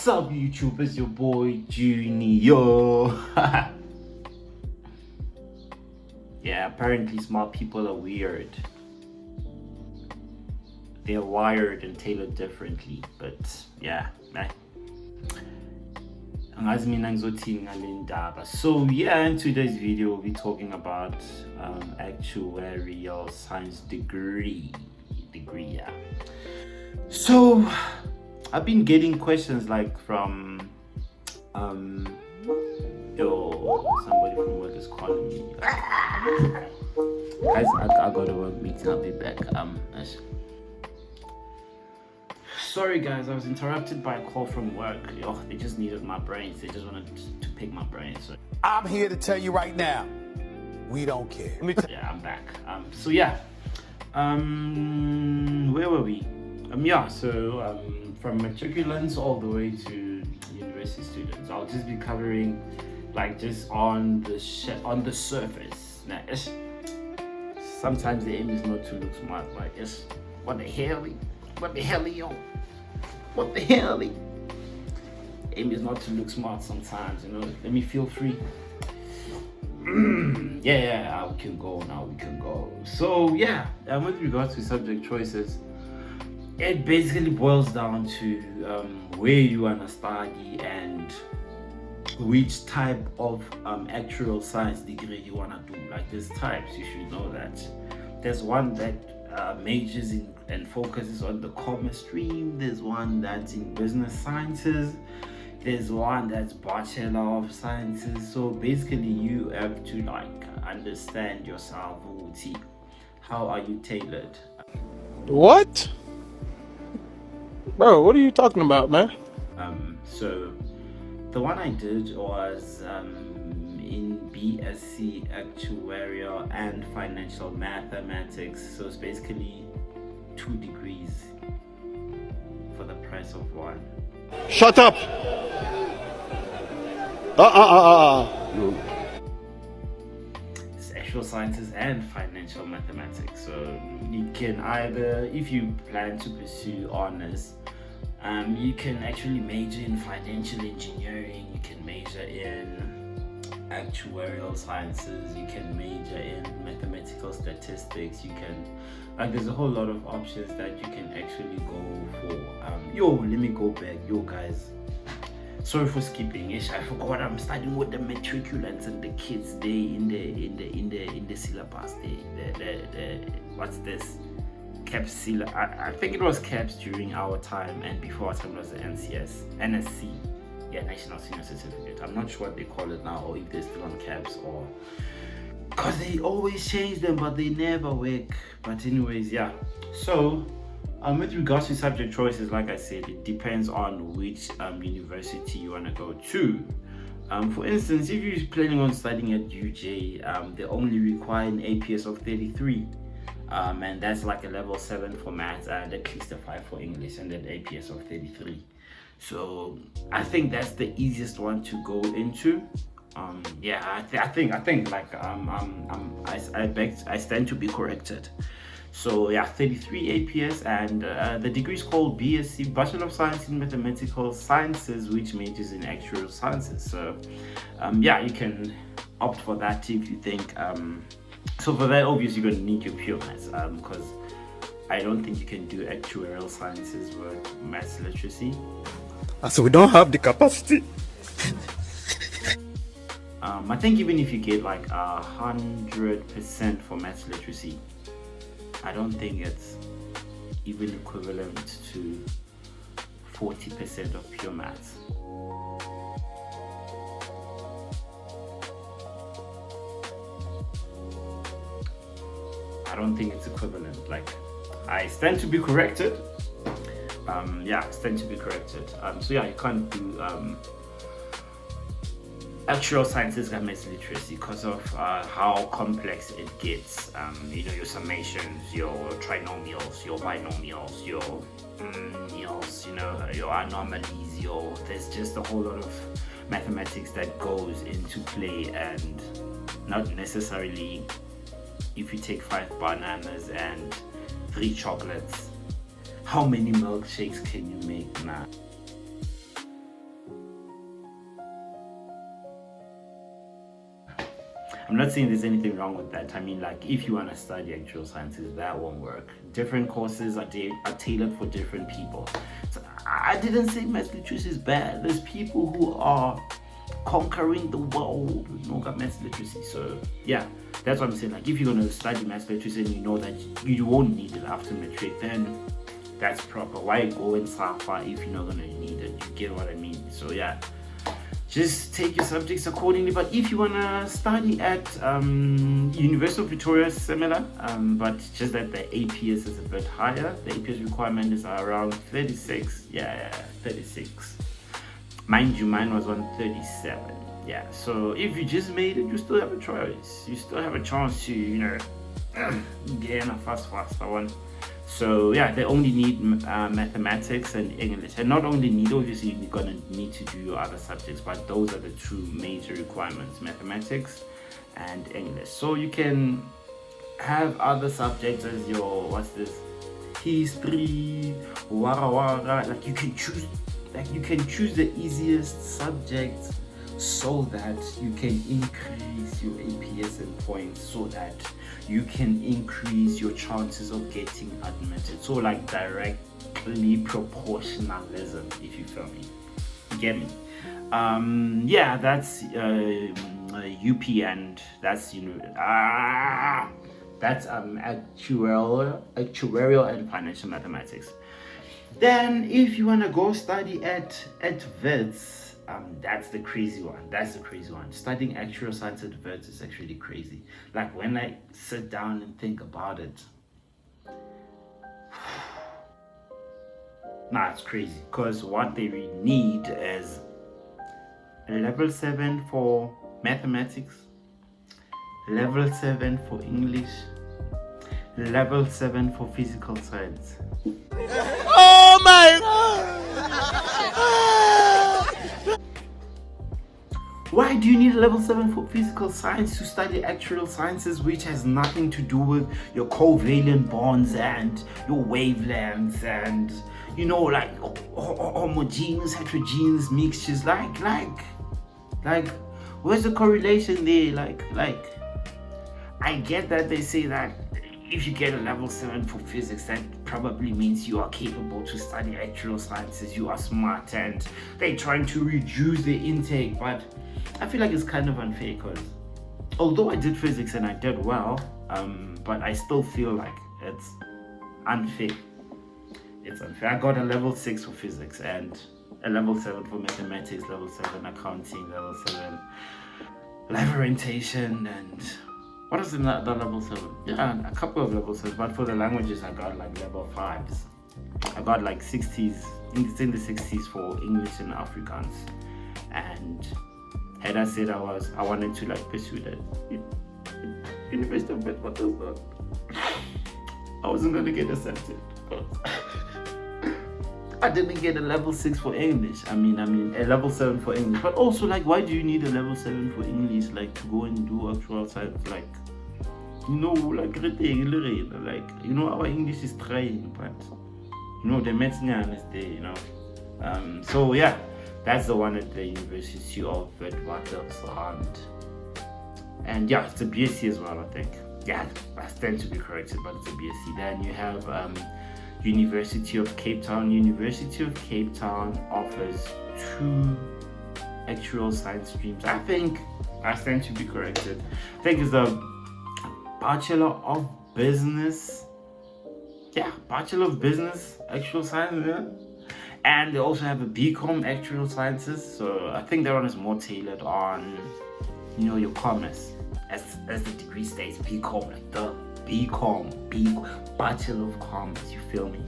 What's up, YouTube? It's your boy Junior. Yeah, apparently smart people are weird. They're wired and tailored differently, but yeah, so yeah, in today's video we'll be talking about actuarial science degree. Yeah. So I've been getting questions like from somebody from work is calling me. Guys, I got a work meeting. I'll be back. Sorry guys, I was interrupted by a call from work. They just needed my brains. They just wanted to pick my brains. So I'm here to tell you right now, we don't care. yeah, I'm back. So yeah, where were we? From matriculants all the way to university students, I'll just be covering like just on the surface. Now, sometimes the aim is not to look smart, like what the hell, yo? What the hell? Aim is not to look smart sometimes, let me feel free. Yeah, we can go now. So yeah, with regards to subject choices, it basically boils down to where you want to study and which type of actuarial science degree you want to do. Like there's types, you should know that. There's one that majors in and focuses on the commerce stream. There's one that's in business sciences. There's one that's Bachelor of Sciences. So basically you have to understand yourself. How are you tailored? What? Bro, what are you talking about, man? So the one I did was in BSc Actuarial and Financial Mathematics. So it's basically 2 degrees for the price of one. Shut up! It's actual sciences and financial mathematics. So you can either, if you plan to pursue honors, you can actually major in financial engineering, you can major in actuarial sciences, you can major in mathematical statistics, you can there's a whole lot of options that you can actually go for. Let me go back, guys, sorry for skipping. I forgot I'm studying with the matriculants and the kids in the syllabus. The what's this? CAPS. I think it was CAPS during our time, and before our time was the NSC. Yeah, National Senior Certificate. I'm not sure what they call it now, or if they're still on CAPS, or because they always change them, but they never work. But anyways, yeah. So with regards to subject choices, like I said, it depends on which university you want to go to. For instance, if you're planning on studying at UJ, they only require an APS of 33. And that's like a level 7 for maths and at least a 5 for English, and then APS of 33. So I think that's the easiest one to go into. I stand to be corrected. So yeah, 33 APS, and the degree is called BSc, Bachelor of Science in Mathematical Sciences, which majors in actuarial sciences. So you can opt for that if you think. So for that, obviously you're going to need your pure maths, because I don't think you can do actuarial sciences with maths literacy. So we don't have the capacity. I think even if you get like 100% for maths literacy, I don't think it's even equivalent to 40% of pure maths. I don't think it's equivalent. I stand to be corrected. So yeah, you can't do actuarial sciences and maths literacy because of how complex it gets. Your summations, your trinomials, your binomials, your your anomalies, there's just a whole lot of mathematics that goes into play, and not necessarily if you take 5 bananas and 3 chocolates, how many milkshakes can you make now? I'm not saying there's anything wrong with that. I mean, like, if you want to study actual sciences, that won't work. Different courses are tailored for different people. So I didn't say maths literacy is bad. There's people who are conquering the world with no maths literacy. So yeah, that's what I'm saying. Like, if you're going to study maths literacy and you know that you won't need it after matric, then that's proper. Why go and suffer if you're not going to need it? You get what I mean? So yeah, just take your subjects accordingly. But if you want to study at University of Pretoria, similar, but just that the APS is a bit higher. The APS requirement is around 36. Yeah, 36. Mind you, mine was on 37. Yeah, so if you just made it, you still have a choice. You still have a chance to, get in a faster one. So yeah, they only need mathematics and English, and not only need, obviously you're gonna need to do your other subjects, but those are the two major requirements: mathematics and English. So you can have other subjects as your history, like you can choose the easiest subject so that you can increase your APS and points, so that you can increase your chances of getting admitted. So like directly proportionalism, if you feel me. You get me? Yeah, that's UP, and that's that's actuarial and financial mathematics. Then if you want to go study at Wits, that's the crazy one. Studying actuarial science at Wits is actually crazy. Like, when I sit down and think about it, it's crazy. Because what they really need is a level 7 for mathematics, level 7 for English, level 7 for physical science. Oh my God! Why do you need a level 7 for physical science to study actuarial sciences, which has nothing to do with your covalent bonds and your wavelengths and, like homogeneous, heterogeneous mixtures? Like, where's the correlation there? Like, I get that they say that if you get a level 7 for physics, that probably means you are capable to study actuarial sciences, you are smart, and they're trying to reduce the intake. But I feel like it's kind of unfair, because although I did physics and I did well, but I still feel like it's unfair. It's unfair. I got a level 6 for physics and a level 7 for mathematics, level 7 accounting, level 7 life orientation, and what is the level 7? Yeah, a couple of level 7s, but for the languages I got like level 5s. I got like 60s, it's in the 60s for English and Afrikaans. And had I said I wanted to like pursue that University of Witwatersrand, I wasn't gonna get accepted. I didn't get a level 6 for English. I mean a level 7 for English. But also, like, why do you need a level 7 for English, like, to go and do actual science? Like, like, our English is trying, but the medicine is there, So yeah, that's the one at the University of Witwatersrand. And yeah, it's a BSc as well, I think. Yeah, I stand to be corrected, but it's a BSc. Then you have University of Cape Town. University of Cape Town offers 2 actuarial science streams. I think I stand to be corrected. I think it's the Bachelor of Business. Yeah, Bachelor of Business actuarial science. Yeah. And they also have a BCom actuarial sciences. So I think that one is more tailored on, your commerce. As the degree states, BCom, like the BCom, Bachelor of Commerce, you feel me?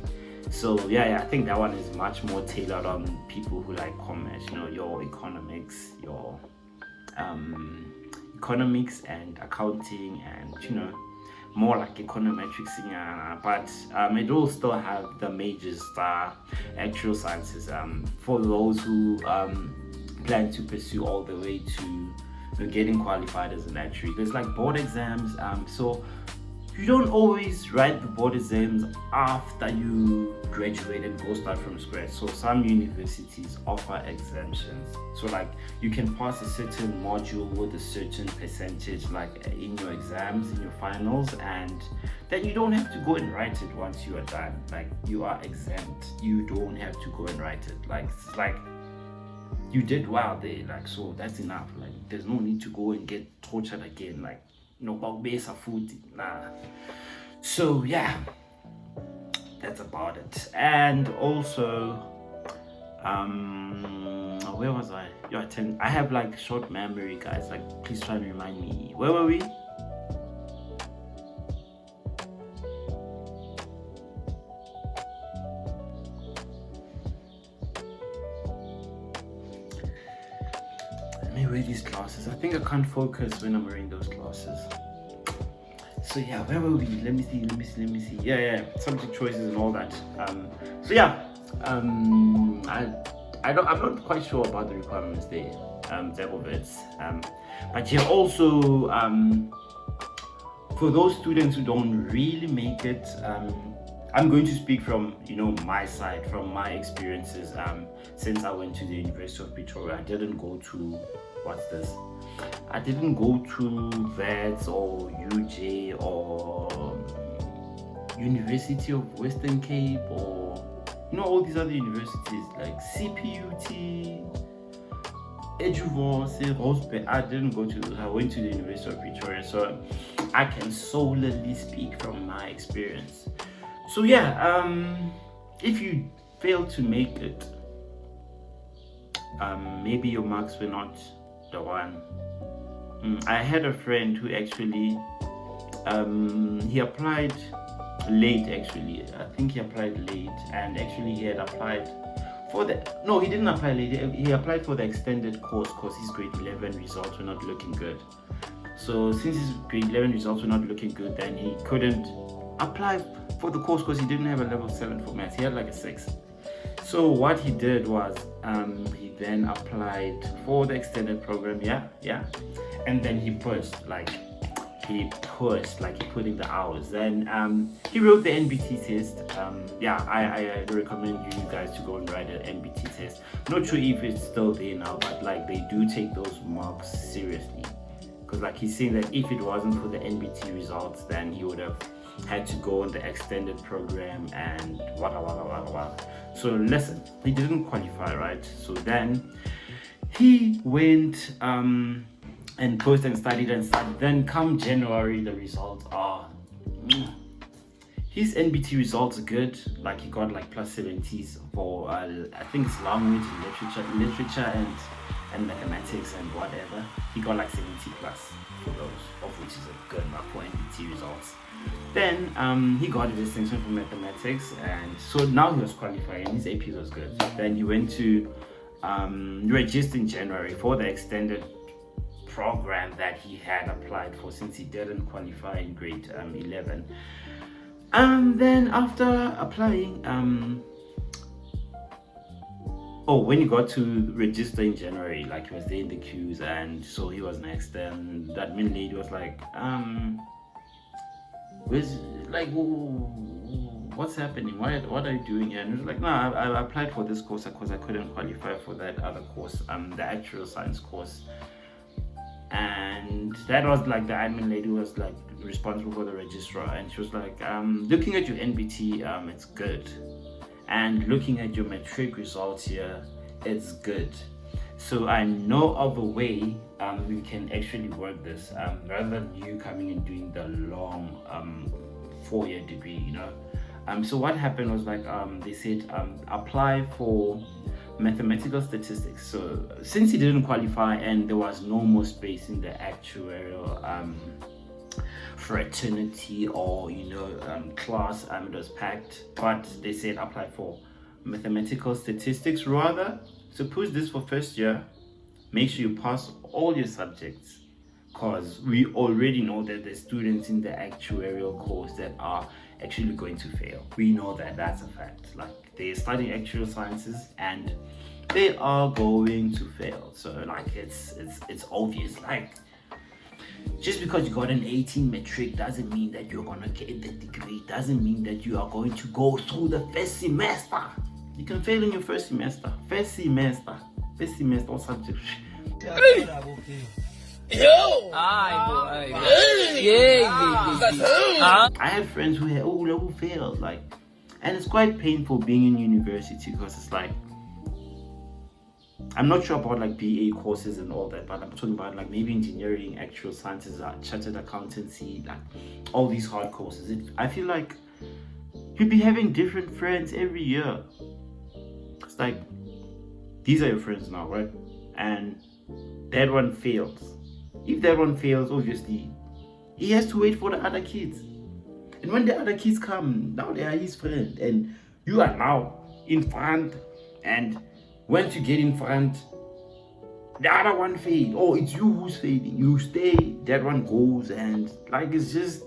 So yeah, I think that one is much more tailored on people who like commerce, your economics, your economics and accounting, and more like econometrics, but it will still have the major star actuarial sciences for those who plan to pursue all the way to getting qualified as an actuary. There's like board exams, so you don't always write the board exams after you graduate and go start from scratch. So some universities offer exemptions. So like you can pass a certain module with a certain percentage, like in your exams, in your finals, and then you don't have to go and write it once you are done. Like you are exempt. You don't have to go and write it. Like it's like you did well there. Like so that's enough. Like there's no need to go and get tortured again. Like no besa food, nah. So yeah, that's about it. And also where was I? I have like short memory, guys. Like please try and remind me, where were we? Let me wear these glasses. I think I can't focus when I'm wearing those glasses. So yeah, where were we? Let me see. Yeah. Subject choices and all that. So yeah, I'm not quite sure about the requirements there, Zebovitz. But yeah, also for those students who don't really make it, I'm going to speak from my side, from my experiences. Since I went to the University of Pretoria, I didn't go to I didn't go to VETS or UJ or University of Western Cape or all these other universities like CPUT, Eduvos, Rosberg. I didn't go to those. I went to the University of Pretoria, so I can solely speak from my experience. So yeah, if you fail to make it, maybe your marks were not the one. I had a friend who actually he applied late. Actually, I think he applied late, and actually he had applied for he didn't apply late. He applied for the extended course because his grade 11 results were not looking good. So since his grade 11 results were not looking good, then he couldn't apply for the course because he didn't have a level 7 for maths. He had like a 6. So what he did was he then applied for the extended program, and then he put in the hours. Then he wrote the NBT test. I recommend you guys to go and write an NBT test. Not sure if it's still there now, but like they do take those marks seriously, because like he's saying that if it wasn't for the NBT results, then he would have had to go on the extended program and wah. So listen, he didn't qualify, right? So then he went and posted and studied. Then come January, the results are his NBT results are good. Like he got like plus 70s for I think it's language and literature and mathematics and whatever. He got like 70 plus for those, of which is a good mark for NBT results. Then he got a distinction for mathematics, and so now he was qualified and his AP was good. Then he went to register in January for the extended program that he had applied for since he didn't qualify in grade 11. Then after applying, when he got to register in January, like he was there in the queues, and so he was next. And that admin lady was like, what's happening? What are you doing here? And he was like, no, I applied for this course because I couldn't qualify for that other course, the Actuarial Science course. And that was like the admin lady was like responsible for the registrar, and she was like, looking at your NBT, it's good, and looking at your matric results here, it's good. So I know of a way we can actually work this, rather than you coming and doing the long 4-year degree, So what happened was like they said apply for mathematical statistics. So since he didn't qualify and there was no more space in the actuarial fraternity or class, it was packed, but they said apply for mathematical statistics. Rather, suppose this for first year, make sure you pass all your subjects, because we already know that the students in the actuarial course that are actually going to fail. We know that that's a fact. Like they're studying actuarial sciences and they are going to fail. So like it's obvious. Like Just because you got an 18 metric doesn't mean that you're gonna get the degree, doesn't mean that you are going to go through the first semester. You can fail in your first semester, all subjects. I have friends who failed, like, and it's quite painful being in university, because it's like, I'm not sure about like BA courses and all that, but I'm talking about like maybe engineering, actuarial sciences, chartered accountancy, like all these hard courses. I feel like you'd be having different friends every year. It's like, these are your friends now, right? And that one fails. If that one fails, obviously, he has to wait for the other kids. And when the other kids come, now they are his friend. And you are now in front. And once you get in front, the other one failed. Oh, it's you who's failing. You stay, that one goes. And like, it's just,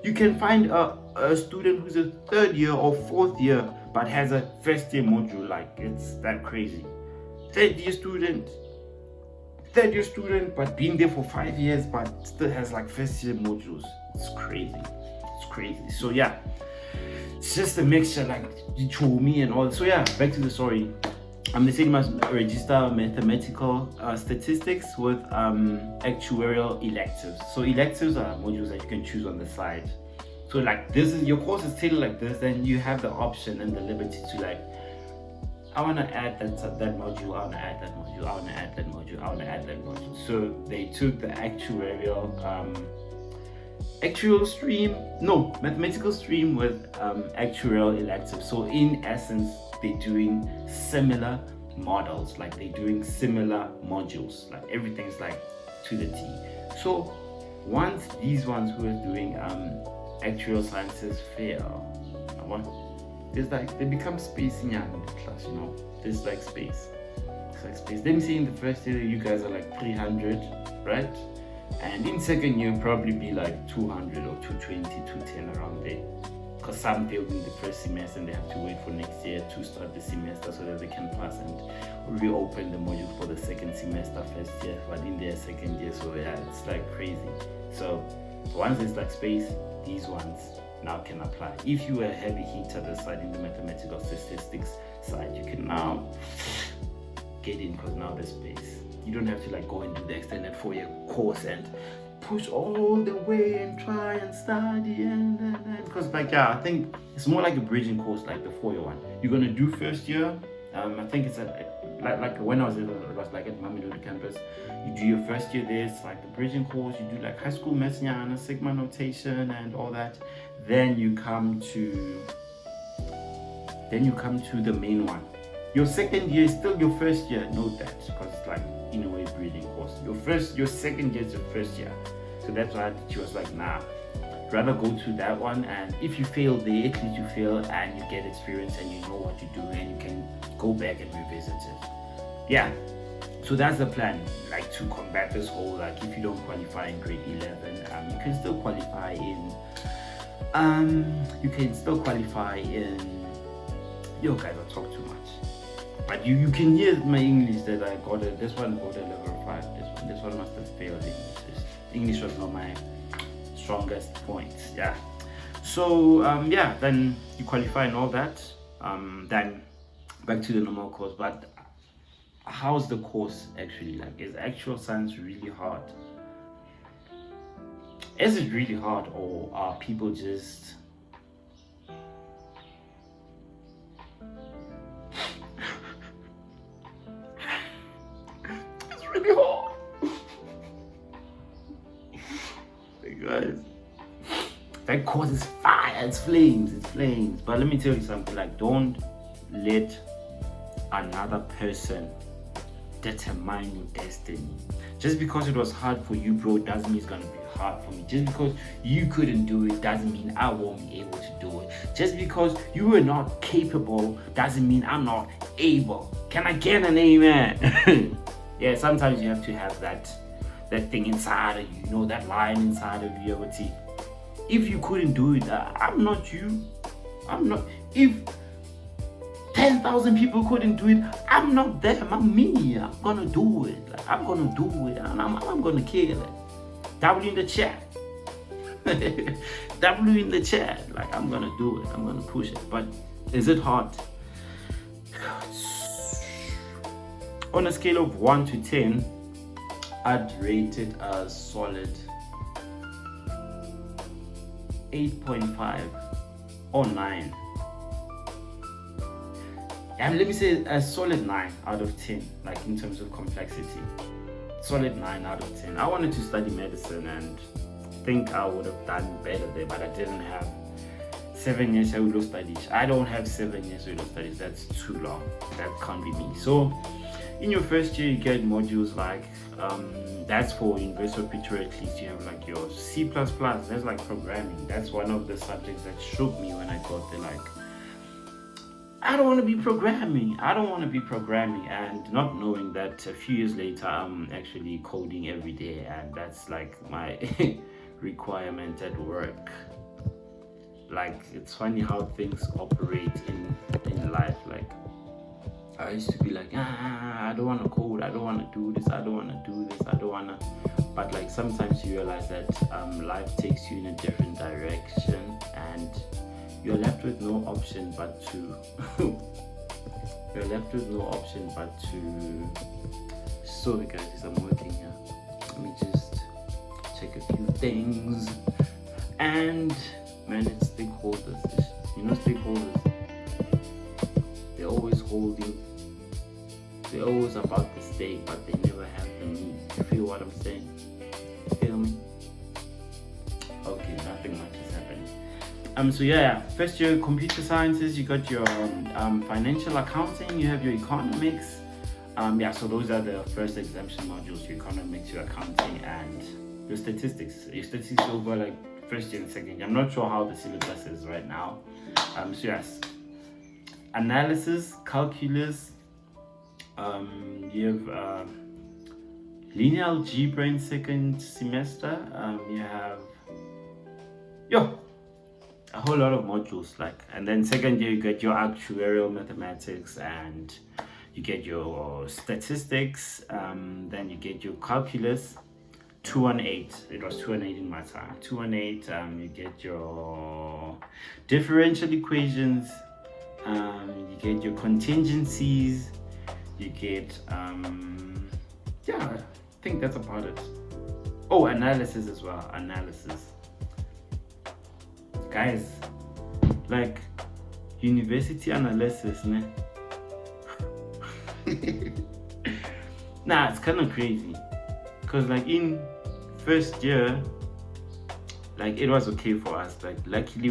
you can find a student who's a third year or fourth year, but has a first year module. Like, it's that crazy. Third year student, but been there for 5 years, but still has like first year modules. It's crazy. So yeah, it's just a mixture, like me and all. So yeah, back to the story. I'm deciding to register mathematical statistics with actuarial electives. So electives are modules that you can choose on the side. So like, this is your course is tailored like this, then you have the option and the liberty to like, I want to add that module, I want to add that module, I want to add that module, I want to add that module. So they took the mathematical stream with actuarial electives. So in essence, they're doing similar models, like they're doing similar modules, like everything's like to the T. So once these ones who are doing actuarial sciences fail, there's like, they become space in the class, you know, there's like space. It's like space. Let me say in the first year you guys are like 300, right? And in second year probably be like 200 or 220, 210 around there. Because some failed in the first semester and they have to wait for next year to start the semester so that they can pass and reopen the module for the second semester first year, but in their second year. So yeah, it's like crazy. So once it's like space, these ones now can apply. If you were a heavy hitter this side in the mathematical statistics side, you can now get in, because now there's space. You don't have to like go and do the extended 4-year course and push all the way and try and study and because like, yeah, I think it's more like a bridging course, like the 4-year one. You're gonna do first year. I think it's like when I was like at Mamelodi campus, you do your first year there. It's like the bridging course. You do like high school maths, sigma notation and all that. Then you come to the main one. Your second year is still your first year. Note that, because it's like in a way bridging course. Your second year is your first year. So that's why she was like, nah, rather go to that one, and if you fail there, at least you fail and you get experience and you know what you're doing and you can go back and revisit it. Yeah, so that's the plan, like to combat this whole, like if you don't qualify in grade 11, you can still qualify in yo guys, I talk too much, but you can hear my English that I got it. This one got a level 5, this one must have failed English was not my strongest point. Yeah, so yeah, then you qualify and all that, then back to the normal course. But how's the course actually like? Is actuarial science really hard? Is it really hard, or are people just it's really hard? Hey guys, that course is fire, it's flames. But let me tell you something, like, don't let another person determine your destiny. Just because it was hard for you, bro, doesn't mean it's gonna be hard for me. Just because you couldn't do it doesn't mean I won't be able to do it. Just because you were not capable doesn't mean I'm not able. Can I get an amen? Yeah, sometimes you have to have that thing inside of you, you know, that line inside of you. If you couldn't do it, I'm not you. If 10,000 people couldn't do it, I'm not them, I'm me. I'm gonna do it. Like, I'm gonna do it, and I'm gonna kill it. W in the chat. W in the chat. Like, I'm gonna do it. I'm gonna push it. But is it hard? On a scale of 1 to 10, I'd rate it a solid 8.5 or 9. And let me say a solid 9 out of 10, like in terms of complexity. Solid 9 out of 10. I wanted to study medicine and think I would have done better there, but I didn't have 7 years of studies. I don't have 7 years of studies. That's too long. That can't be me. So in your first year, you get modules like that's for University of Pretoria. At least you have like your C++. That's like programming. That's one of the subjects that shook me when I got there. Like, I don't want to be programming. And not knowing that a few years later, I'm actually coding every day, and that's like my requirement at work. Like, it's funny how things operate in life. Like, I used to be like, I don't want to code, I don't want to do this, but like sometimes you realize that life takes you in a different direction, and you're left with no option but to sorry guys, I'm working here. Let me just check a few things. And man, it's stakeholders. You know, stakeholders, they're always holding, they're always about the stake, but they never have the need. You feel what I'm saying? You feel me? Okay, nothing much is happening. So yeah, first year computer sciences, you got your financial accounting, you have your economics. So those are the first exemption modules: your economics, your accounting, and your statistics. Your statistics over like first year and second year. I'm not sure how the syllabus is right now. So yes, analysis, calculus. You have linear algebra in second semester. You have a whole lot of modules, like, and then second year you get your actuarial mathematics, and you get your statistics. Then you get your calculus. 218. It was 218 in my time. 218. You get your differential equations. You get your contingencies. You get I think that's about it. Oh, analysis as well. Analysis, guys, like university analysis, ne? Nah, it's kind of crazy, because like in first year, like it was okay for us. Like luckily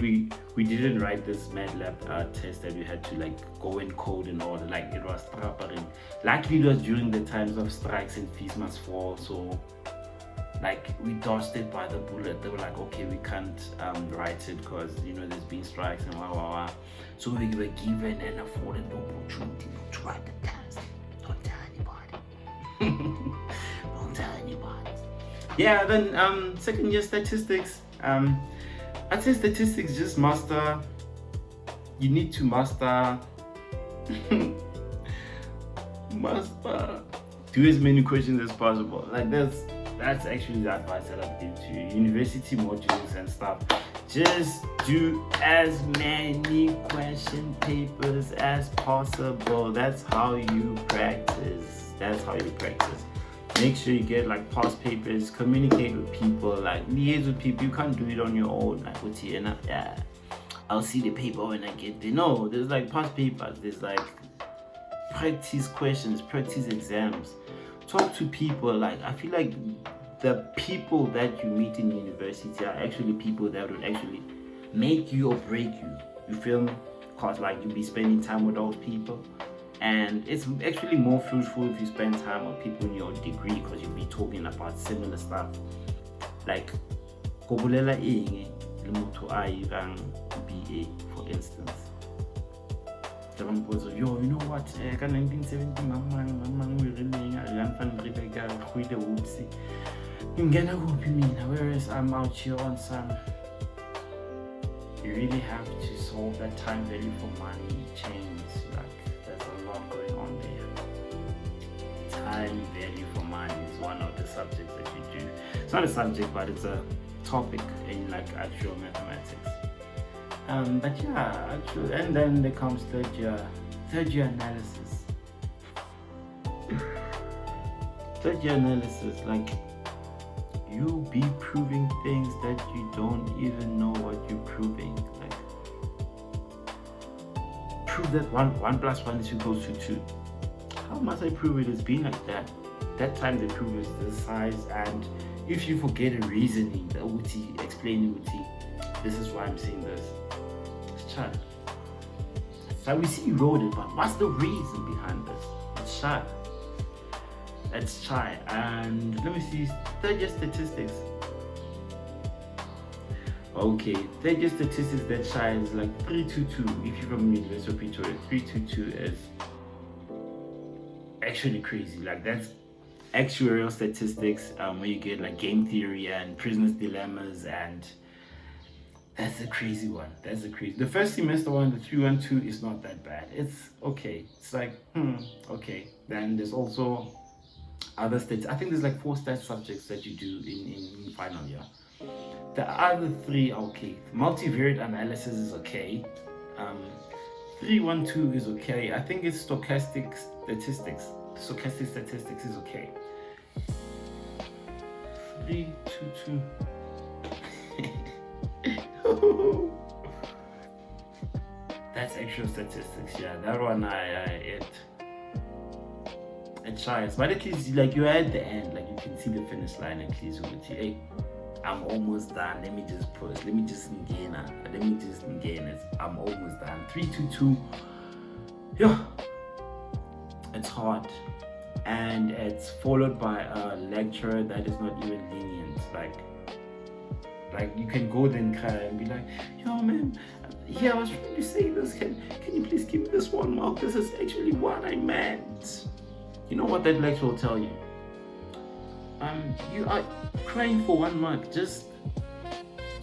we didn't write this MATLAB test that we had to like go and code and all. Like it was trappering. Luckily it was during the times of strikes and fees must fall, so like we dodged it by the bullet. They were like, okay, we can't write it because there's been strikes and blah. So we were given an afforded opportunity to write the test. Don't tell anybody. Don't tell anybody. Yeah, then second year statistics. I'd say statistics, just master. You need to master do as many questions as possible. Like that's actually the advice that I'd give to you. University modules and stuff. Just do as many question papers as possible. That's how you practice. Make sure you get like past papers, communicate with people, like liaise with people. You can't do it on your own. Like, what's here? Yeah, I'll see the paper when I get there. No, there's like past papers. There's like practice questions, practice exams. Talk to people. Like, I feel like the people that you meet in university are actually people that would actually make you or break you. You feel me? Cause like you'll be spending time with those people. And it's actually more fruitful if you spend time with people in your degree, because you'll be talking about similar stuff. Like, kobulela eng le motho a irang BA, for instance. You know what? Ka 1970, mamang we really whereas I'm out here on some. You really have to solve that time value for money chains. Like, there's a lot going on there. Time value for money. mind is one of the subjects that you do. It's not a subject, but it's a topic in like actual mathematics. But yeah, actually, and then there comes third year analysis. Third year analysis, like you be proving things that you don't even know what you're proving. Like prove that 1 plus 1 is equals to 2. How must I prove it? It's been like that. That time they prove is this size, and if you forget a reasoning, the uti explain uti. This is why I'm saying this. It's shy. So we see you wrote it, but what's the reason behind this? It's shy. It's shy. And let me see. Third year statistics. Okay, third year statistics that shy is like 322. If you're from University of Pretoria, 322 is actually crazy. Like that's actuarial statistics, where you get like game theory and prisoner's dilemmas, and that's a crazy one. That's a crazy. The first semester one, the 312, is not that bad. It's okay. It's like okay. Then there's also other stats. I think there's like 4 stats subjects that you do in final year. The other 3 are okay. Multivariate analysis is okay. 312 is okay. I think it's stochastic statistics. Stochastic statistics is okay. 322. That's actual statistics. Yeah, that one it tries, but at least like you're at the end, like you can see the finish line. At least with you, hey, I'm almost done. Let me just push. Let me just gain it. I'm almost done. 322. Yeah, it's hard, and it's followed by a lecture that is not even lenient. Like you can go then cry and be like, yo man, yeah, I was trying to say this. Can you please give me this 1 mark? This is actually what I meant. You know what that lecture will tell you? You are crying for 1 mark. Just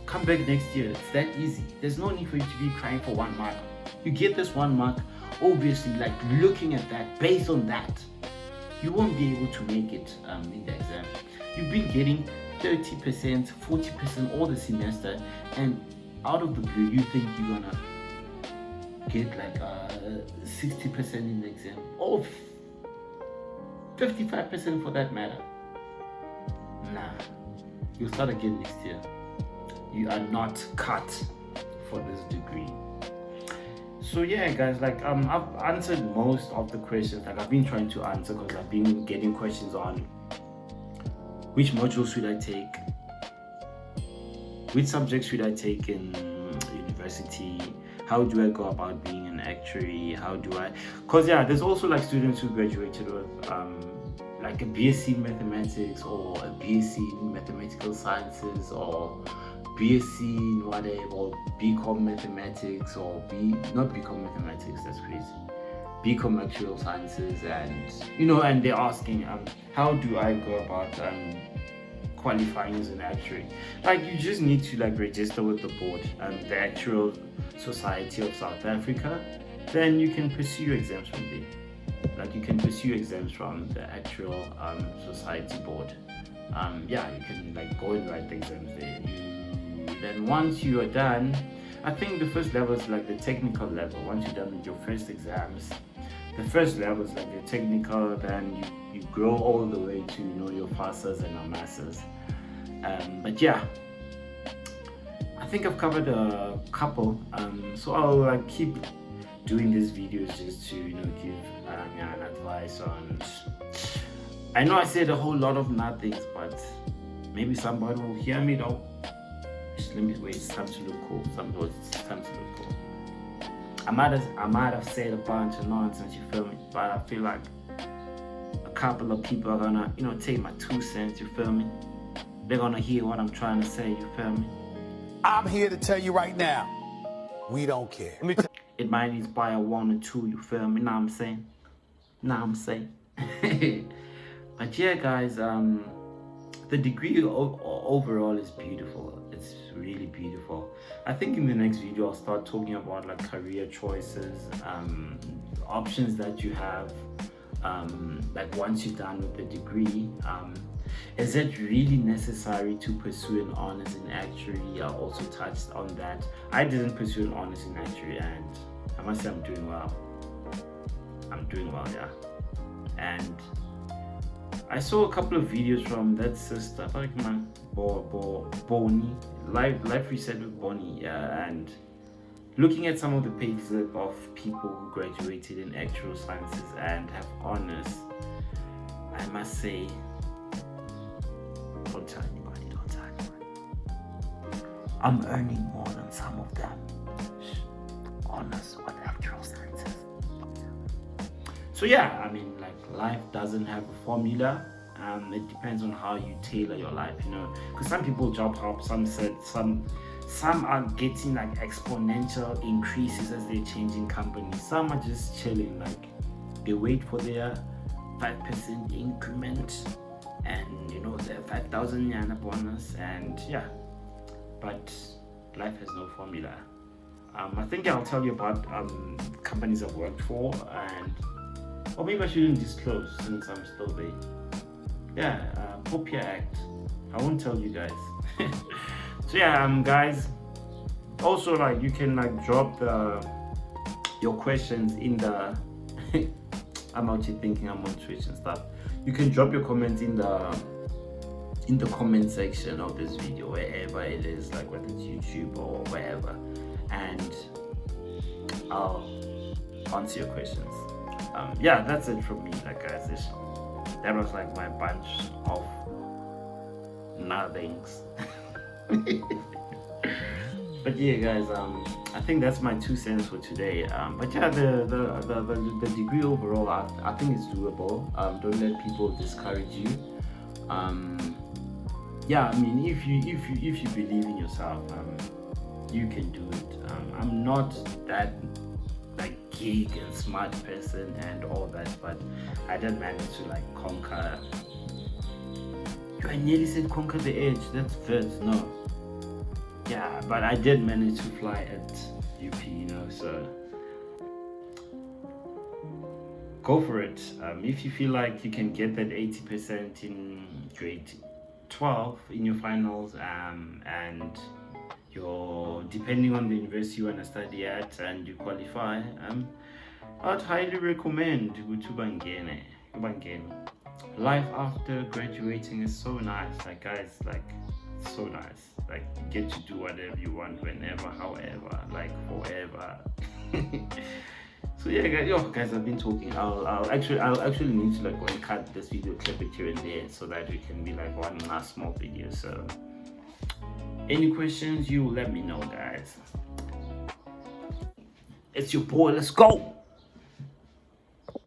come back next year. It's that easy. There's no need for you to be crying for 1 mark. You get this 1 mark. Obviously, like looking at that, based on that, you won't be able to make it in the exam. You've been getting 30%, 40% all the semester, and out of the blue, you think you're gonna get like 60% in the exam, or 55% for that matter. Nah, you'll start again next year. You are not cut for this degree. So yeah, guys, like I've answered most of the questions. Like I've been trying to answer, because I've been getting questions on which modules should I take, which subjects should I take in university, how do I go about being an actuary, how do I, because yeah, there's also like students who graduated with like a BSc in mathematics, or a BSc in mathematical sciences, or BSc in whatever, or BCom mathematics, or not BCom mathematics, that's crazy, BCom actuarial sciences, and you know, and they're asking how do I go about qualifying as an actuary. Like you just need to like register with the board, the Actuarial Society of South Africa, then you can pursue your exams from there. Like you can pursue exams from the Actuarial Society board. Yeah, you can like go and write the exams there. Then once you are done, I think the first level is like the technical level. Once you're done with your first exams, the first level is like the technical, then you grow all the way to, you know, your masters and your masters. But yeah, I think I've covered a couple. So I'll like keep doing these videos just to, you know, give an advice on. I know I said a whole lot of nothings, but maybe somebody will hear me though. Let me wait. It's time to look cool. It's time to look cool. I might have said a bunch of nonsense, you feel me? But I feel like a couple of people are gonna, you know, take my 2 cents, you feel me? They're gonna hear what I'm trying to say, you feel me? I'm here to tell you right now, we don't care. It might inspire 1 or 2, you feel me? Know what I'm saying? But yeah, guys, the degree overall is beautiful. It's really beautiful. I think in the next video I'll start talking about like career choices, options that you have, like once you're done with the degree, is it really necessary to pursue an honors in actuary? I also touched on that. I didn't pursue an honors in actuary, and I must say I'm doing well. Yeah. And I saw a couple of videos from that sister, like my Bonnie, life reset with Bonnie, yeah, and looking at some of the pages of people who graduated in actuarial sciences and have honors, I must say, don't tell anybody. I'm earning more than some of them. Honors with actuarial sciences. So yeah, I mean, like, life doesn't have a formula. It depends on how you tailor your life, you know, because some people job hop, some are getting like exponential increases as they're changing companies. Some are just chilling, like they wait for their 5% increment and, you know, their 5,000 yana bonus, and yeah, but life has no formula. I think I'll tell you about companies I've worked for, or maybe I shouldn't disclose since I'm still there. Yeah, Popia Act. I won't tell you guys. So yeah, guys. Also, like, you can like drop your questions in the. I'm actually thinking I'm on Twitch and stuff. You can drop your comments in the comment section of this video, wherever it is, like whether it's YouTube or wherever, and I'll answer your questions. Yeah, that's it from me, like, guys. That was like my bunch of nothings. But yeah, guys, I think that's my 2 cents for today. But yeah, the degree overall, I think it's doable. Don't let people discourage you. Yeah, I mean, if you believe in yourself, you can do it. I'm not that like geek and smart person and all that, but I did manage to like conquer. I nearly said conquer the edge. That's first, no. Yeah, but I did manage to fly at UP, you know. So go for it. If you feel like you can get that 80% in grade 12 in your finals, and you're depending on the university you want to study at, and you qualify, I'd highly recommend Ubangene. Life after graduating is so nice, like, guys, like, so nice. Like, you get to do whatever you want, whenever, however, like, forever. So yeah, guys, I've been talking. I'll actually need to like go and cut this video, clip it here and there, so that we can be like one last small video. So any questions, you let me know, guys. It's your boy, let's go.